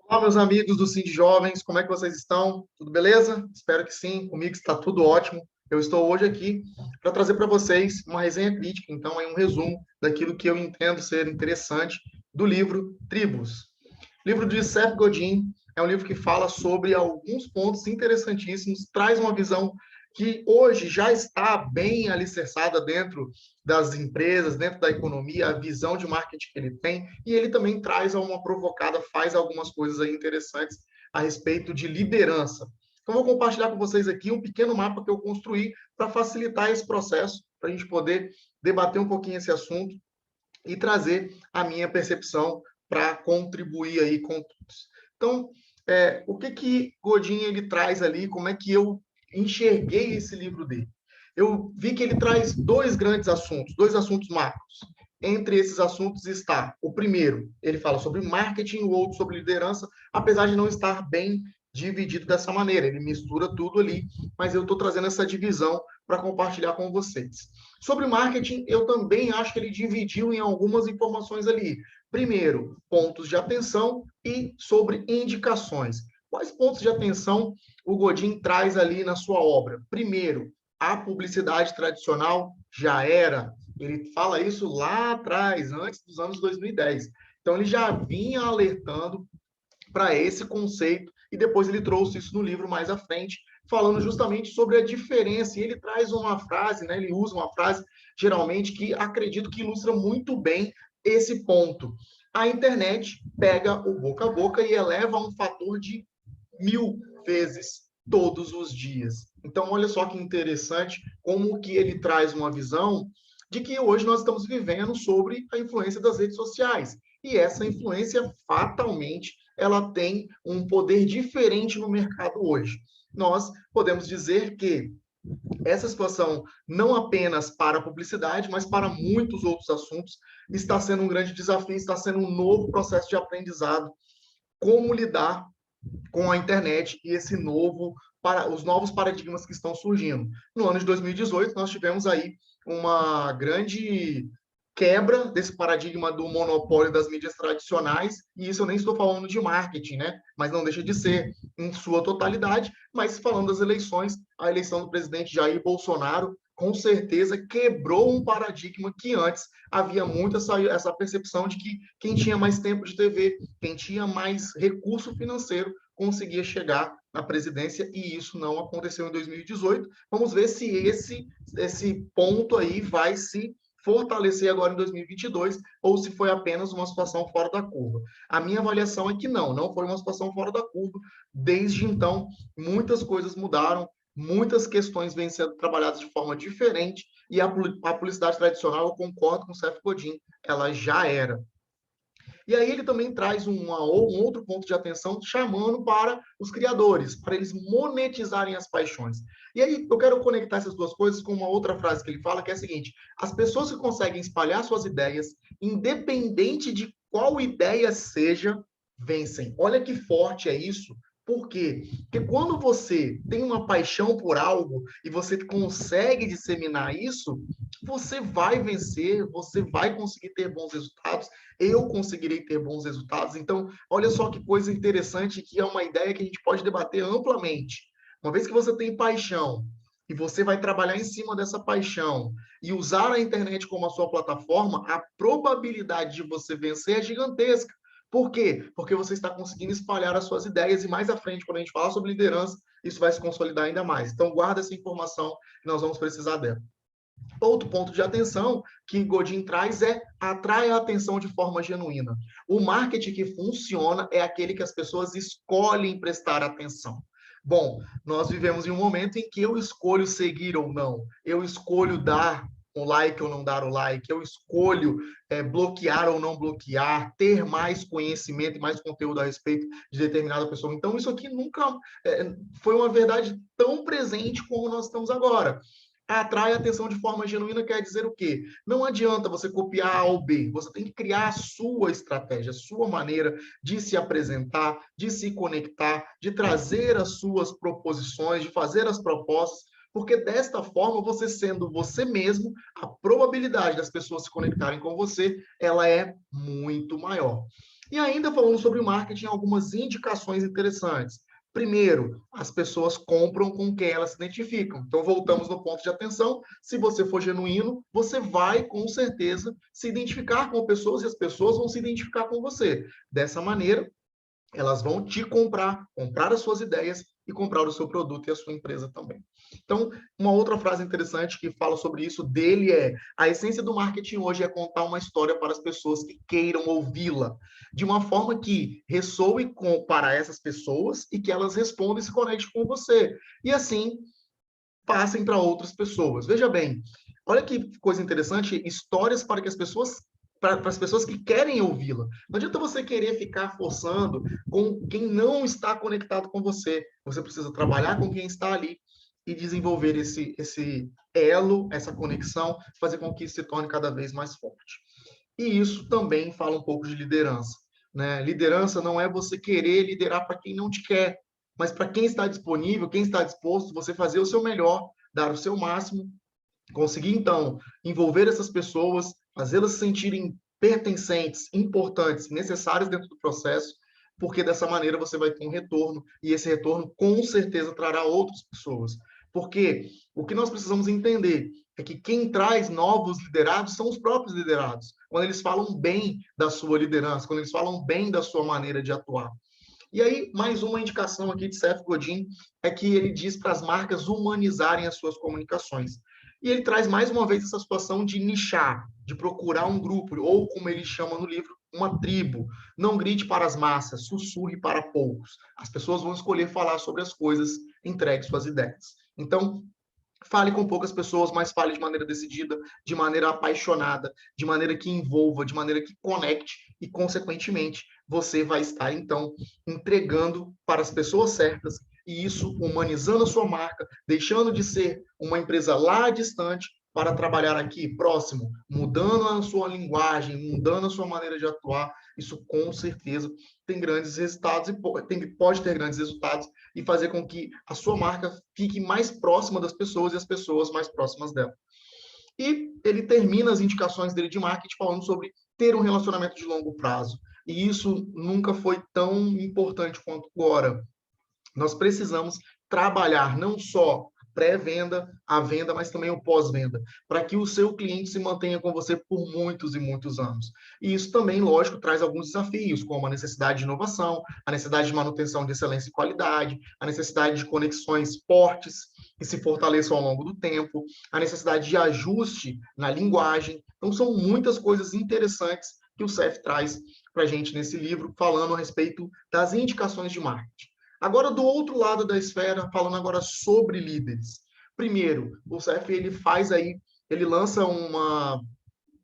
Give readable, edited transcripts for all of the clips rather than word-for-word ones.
Olá, meus amigos do Sim de Jovens, como é que vocês estão? Tudo beleza? Espero que sim, comigo está tudo ótimo. Eu estou hoje aqui para trazer para vocês uma resenha crítica, então é um resumo daquilo que eu entendo ser interessante do livro Tribos. O livro de Seth Godin é um livro que fala sobre alguns pontos interessantíssimos, traz uma visão que hoje já está bem alicerçada dentro das empresas, dentro da economia, a visão de marketing que ele tem, e ele também traz uma provocada, faz algumas coisas aí interessantes a respeito de liderança. Então, vou compartilhar com vocês aqui um pequeno mapa que eu construí para facilitar esse processo, para a gente poder debater um pouquinho esse assunto e trazer a minha percepção para contribuir aí com todos. Então, o que Godin ele traz ali, como é que eu enxerguei esse livro dele? Eu vi que ele traz dois assuntos macros. Entre esses assuntos está o primeiro, ele fala sobre marketing, o outro sobre liderança, apesar de não estar bem dividido dessa maneira. Ele mistura tudo ali, mas eu estou trazendo essa divisão para compartilhar com vocês. Sobre marketing, eu também acho que ele dividiu em algumas informações ali. Primeiro, pontos de atenção e sobre indicações. Quais pontos de atenção o Godin traz ali na sua obra? Primeiro, a publicidade tradicional já era. Ele fala isso lá atrás, antes dos anos 2010. Então, ele já vinha alertando para esse conceito e depois ele trouxe isso no livro mais à frente, falando justamente sobre a diferença. E ele traz uma frase, né, ele usa uma frase, geralmente, que acredito que ilustra muito bem esse ponto. A internet pega o boca a boca e eleva a um fator de 1000 vezes todos os dias. Então, olha só que interessante como que ele traz uma visão de que hoje nós estamos vivendo sobre a influência das redes sociais. E essa influência, fatalmente, ela tem um poder diferente no mercado hoje. Nós podemos dizer que essa situação, não apenas para a publicidade, mas para muitos outros assuntos, está sendo um grande desafio, está sendo um novo processo de aprendizado, como lidar com a internet e os novos paradigmas que estão surgindo. No ano de 2018, nós tivemos aí uma grande quebra desse paradigma do monopólio das mídias tradicionais, e isso eu nem estou falando de marketing, né? Mas não deixa de ser em sua totalidade, mas falando das eleições, a eleição do presidente Jair Bolsonaro com certeza quebrou um paradigma que antes havia muito essa percepção de que quem tinha mais tempo de TV, quem tinha mais recurso financeiro, conseguia chegar na presidência, e isso não aconteceu em 2018. Vamos ver se esse ponto aí vai se fortalecer agora em 2022 ou se foi apenas uma situação fora da curva. A minha avaliação é que não foi uma situação fora da curva. Desde então, muitas coisas mudaram, muitas questões vêm sendo trabalhadas de forma diferente e a publicidade tradicional, eu concordo com o Seth Godin, ela já era. E aí ele também traz um outro ponto de atenção, chamando para os criadores, para eles monetizarem as paixões. E aí eu quero conectar essas duas coisas com uma outra frase que ele fala, que é a seguinte: as pessoas que conseguem espalhar suas ideias, independente de qual ideia seja, vencem. Olha que forte é isso. Por quê? Porque quando você tem uma paixão por algo e você consegue disseminar isso, você vai vencer, você vai conseguir ter bons resultados, eu conseguirei ter bons resultados. Então, olha só que coisa interessante, que é uma ideia que a gente pode debater amplamente. Uma vez que você tem paixão e você vai trabalhar em cima dessa paixão e usar a internet como a sua plataforma, a probabilidade de você vencer é gigantesca. Por quê? Porque você está conseguindo espalhar as suas ideias e mais à frente, quando a gente falar sobre liderança, isso vai se consolidar ainda mais. Então, guarda essa informação que nós vamos precisar dela. Outro ponto de atenção que Godin traz é atrai a atenção de forma genuína. O marketing que funciona é aquele que as pessoas escolhem prestar atenção. Bom, nós vivemos em um momento em que eu escolho seguir ou não, eu escolho dar o like ou não dar o like, eu escolho bloquear ou não bloquear, ter mais conhecimento e mais conteúdo a respeito de determinada pessoa. Então, isso aqui nunca foi uma verdade tão presente como nós estamos agora. Atrai atenção de forma genuína quer dizer o quê? Não adianta você copiar A ou B, você tem que criar a sua estratégia, a sua maneira de se apresentar, de se conectar, de trazer as suas proposições, de fazer as propostas, porque desta forma, você sendo você mesmo, a probabilidade das pessoas se conectarem com você, ela é muito maior. E ainda falando sobre marketing, algumas indicações interessantes. Primeiro, as pessoas compram com quem elas se identificam. Então, voltamos no ponto de atenção. Se você for genuíno, você vai, com certeza, se identificar com pessoas e as pessoas vão se identificar com você. Dessa maneira, elas vão te comprar, comprar as suas ideias e comprar o seu produto e a sua empresa também. Então, uma outra frase interessante que fala sobre isso dele é: a essência do marketing hoje é contar uma história para as pessoas que queiram ouvi-la, de uma forma que ressoe para essas pessoas e que elas respondam e se conectem com você. E assim, passem para outras pessoas. Veja bem, olha que coisa interessante, histórias para que as pessoas para as pessoas que querem ouvi-la. Não adianta você querer ficar forçando com quem não está conectado com você. Você precisa trabalhar com quem está ali e desenvolver esse elo, essa conexão, fazer com que isso se torne cada vez mais forte. E isso também fala um pouco de liderança. Né? Liderança não é você querer liderar para quem não te quer, mas para quem está disponível, quem está disposto, você fazer o seu melhor, dar o seu máximo, conseguir, então, envolver essas pessoas, fazê-las se sentirem pertencentes, importantes, necessárias dentro do processo, porque dessa maneira você vai ter um retorno, e esse retorno com certeza trará outras pessoas. Porque o que nós precisamos entender é que quem traz novos liderados são os próprios liderados, quando eles falam bem da sua liderança, quando eles falam bem da sua maneira de atuar. E aí, mais uma indicação aqui de Seth Godin é que ele diz para as marcas humanizarem as suas comunicações. E ele traz mais uma vez essa situação de nichar, de procurar um grupo, ou como ele chama no livro, uma tribo. Não grite para as massas, sussurre para poucos. As pessoas vão escolher falar sobre as coisas, entregue suas ideias. Então, fale com poucas pessoas, mas fale de maneira decidida, de maneira apaixonada, de maneira que envolva, de maneira que conecte e, consequentemente, você vai estar, então, entregando para as pessoas certas e isso humanizando a sua marca, deixando de ser uma empresa lá distante para trabalhar aqui próximo, mudando a sua linguagem, mudando a sua maneira de atuar. Isso, com certeza, tem grandes resultados e pode ter grandes resultados e fazer com que a sua marca fique mais próxima das pessoas e as pessoas mais próximas dela. E ele termina as indicações dele de marketing falando sobre ter um relacionamento de longo prazo. E isso nunca foi tão importante quanto agora. Nós precisamos trabalhar não só pré-venda, a venda, mas também o pós-venda, para que o seu cliente se mantenha com você por muitos e muitos anos. E isso também, lógico, traz alguns desafios, como a necessidade de inovação, a necessidade de manutenção de excelência e qualidade, a necessidade de conexões fortes que se fortaleçam ao longo do tempo, a necessidade de ajuste na linguagem. Então, são muitas coisas interessantes que o CEF traz para a gente nesse livro, falando a respeito das indicações de marketing. Agora, do outro lado da esfera, falando agora sobre líderes. Primeiro, o CEF ele faz aí, ele lança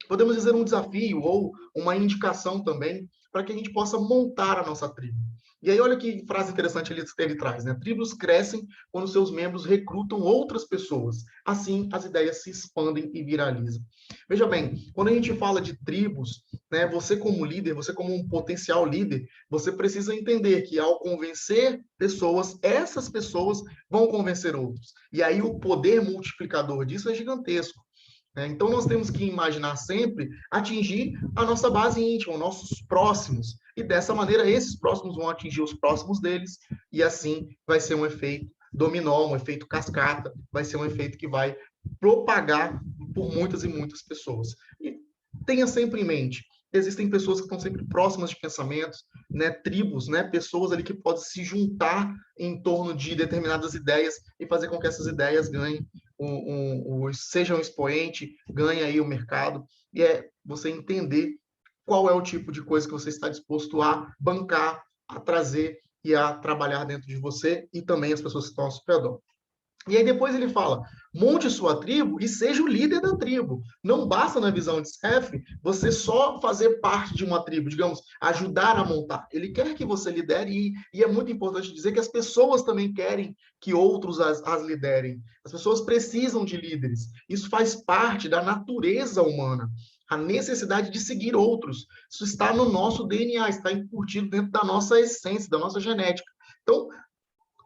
podemos dizer, um desafio ou uma indicação também para que a gente possa montar a nossa tribo. E aí, olha que frase interessante ele traz, né? Tribos crescem quando seus membros recrutam outras pessoas. Assim, as ideias se expandem e viralizam. Veja bem, quando a gente fala de tribos, né, você como líder, você como um potencial líder, você precisa entender que ao convencer pessoas, essas pessoas vão convencer outros. E aí o poder multiplicador disso é gigantesco. Então, nós temos que imaginar sempre atingir a nossa base íntima, os nossos próximos. E dessa maneira, esses próximos vão atingir os próximos deles, e assim vai ser um efeito dominó, um efeito cascata, vai ser um efeito que vai propagar por muitas e muitas pessoas. E tenha sempre em mente, existem pessoas que estão sempre próximas de pensamentos, né, tribos, né, pessoas ali que podem se juntar em torno de determinadas ideias e fazer com que essas ideias ganhem seja um expoente, ganhe aí o mercado, e é você entender qual é o tipo de coisa que você está disposto a bancar, a trazer e a trabalhar dentro de você e também as pessoas que estão ao seu redor. E aí depois ele fala, monte sua tribo e seja o líder da tribo. Não basta, na visão de Seth, você só fazer parte de uma tribo, digamos, ajudar a montar. Ele quer que você lidere e é muito importante dizer que as pessoas também querem que outros as liderem. As pessoas precisam de líderes. Isso faz parte da natureza humana. A necessidade de seguir outros. Isso está no nosso DNA, está incutido dentro da nossa essência, da nossa genética. Então,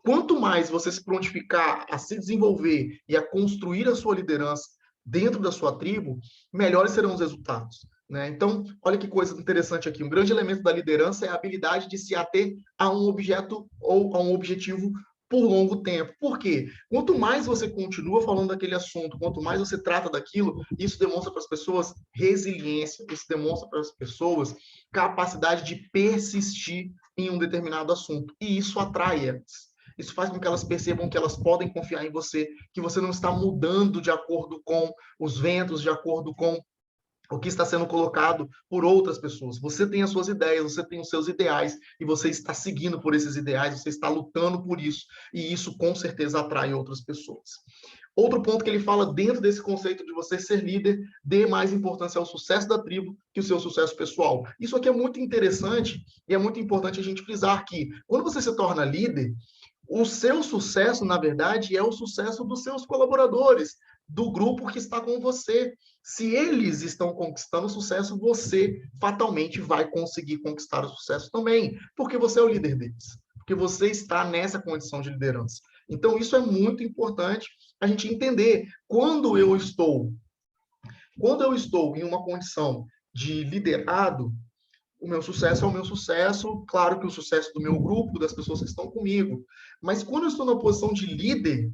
quanto mais você se prontificar a se desenvolver e a construir a sua liderança dentro da sua tribo, melhores serão os resultados. né? Então, olha que coisa interessante aqui. Um grande elemento da liderança é a habilidade de se ater a um objeto ou a um objetivo por longo tempo. Por quê? Quanto mais você continua falando daquele assunto, quanto mais você trata daquilo, isso demonstra para as pessoas resiliência, isso demonstra para as pessoas capacidade de persistir em um determinado assunto. E isso atrai elas. Isso faz com que elas percebam que elas podem confiar em você, que você não está mudando de acordo com os ventos, de acordo com o que está sendo colocado por outras pessoas. Você tem as suas ideias, você tem os seus ideais, e você está seguindo por esses ideais, você está lutando por isso, e isso com certeza atrai outras pessoas. Outro ponto que ele fala dentro desse conceito de você ser líder, dê mais importância ao sucesso da tribo que o seu sucesso pessoal. Isso aqui é muito interessante e é muito importante a gente frisar que quando você se torna líder, o seu sucesso, na verdade, é o sucesso dos seus colaboradores, do grupo que está com você. Se eles estão conquistando sucesso, você fatalmente vai conseguir conquistar o sucesso também, porque você é o líder deles, porque você está nessa condição de liderança. Então, isso é muito importante a gente entender. Quando eu estou em uma condição de liderado, o meu sucesso é o meu sucesso, claro que o sucesso do meu grupo, das pessoas que estão comigo. Mas quando eu estou na posição de líder,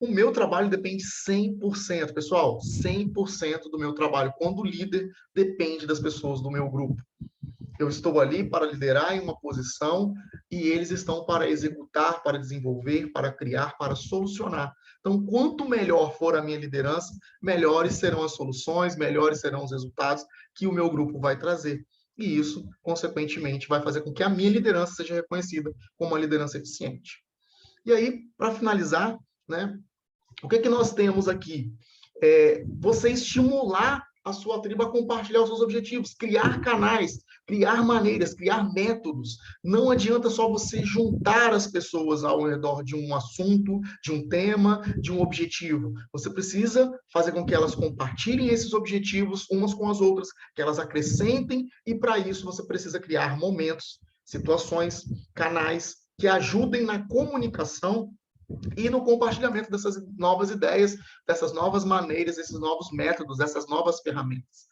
o meu trabalho depende 100%, pessoal, 100% do meu trabalho, quando líder, depende das pessoas do meu grupo. Eu estou ali para liderar em uma posição e eles estão para executar, para desenvolver, para criar, para solucionar. Então, quanto melhor for a minha liderança, melhores serão as soluções, melhores serão os resultados que o meu grupo vai trazer. E isso, consequentemente, vai fazer com que a minha liderança seja reconhecida como uma liderança eficiente. E aí, para finalizar, né, o que nós temos aqui? Você estimular a sua tribo a compartilhar os seus objetivos, criar canais, criar maneiras, criar métodos. Não adianta só você juntar as pessoas ao redor de um assunto, de um tema, de um objetivo. Você precisa fazer com que elas compartilhem esses objetivos umas com as outras, que elas acrescentem, e para isso você precisa criar momentos, situações, canais que ajudem na comunicação e no compartilhamento dessas novas ideias, dessas novas maneiras, desses novos métodos, dessas novas ferramentas.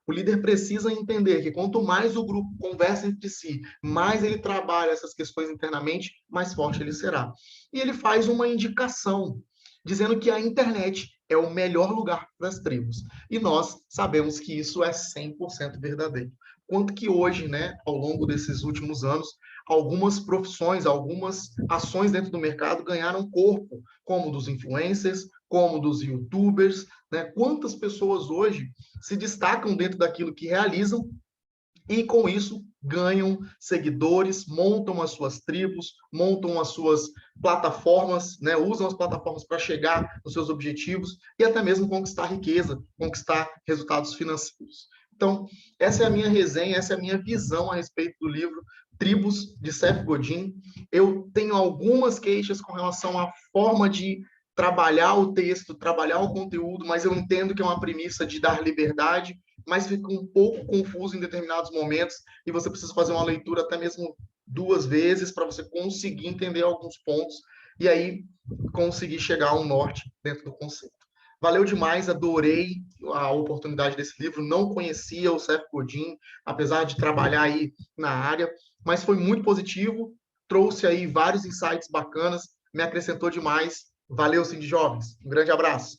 O líder precisa entender que quanto mais o grupo conversa entre si, mais ele trabalha essas questões internamente, mais forte ele será. E ele faz uma indicação, dizendo que a internet é o melhor lugar para as tribos. E nós sabemos que isso é 100% verdadeiro. Quanto que hoje, né, ao longo desses últimos anos, algumas profissões, algumas ações dentro do mercado ganharam corpo, como dos influencers, como dos youtubers, né? Quantas pessoas hoje se destacam dentro daquilo que realizam e com isso ganham seguidores, montam as suas tribos, montam as suas plataformas, né? Usam as plataformas para chegar nos seus objetivos e até mesmo conquistar riqueza, conquistar resultados financeiros. Então, essa é a minha resenha, essa é a minha visão a respeito do livro Tribos, de Seth Godin. Eu tenho algumas queixas com relação à forma de trabalhar o texto, trabalhar o conteúdo, mas eu entendo que é uma premissa de dar liberdade, mas fica um pouco confuso em determinados momentos e você precisa fazer uma leitura até mesmo 2 vezes para você conseguir entender alguns pontos e aí conseguir chegar a um norte dentro do conceito. Valeu demais, adorei a oportunidade desse livro, não conhecia o Seth Godin, apesar de trabalhar aí na área, mas foi muito positivo, trouxe aí vários insights bacanas, me acrescentou demais. Valeu, Cindy Jovens. Um grande abraço.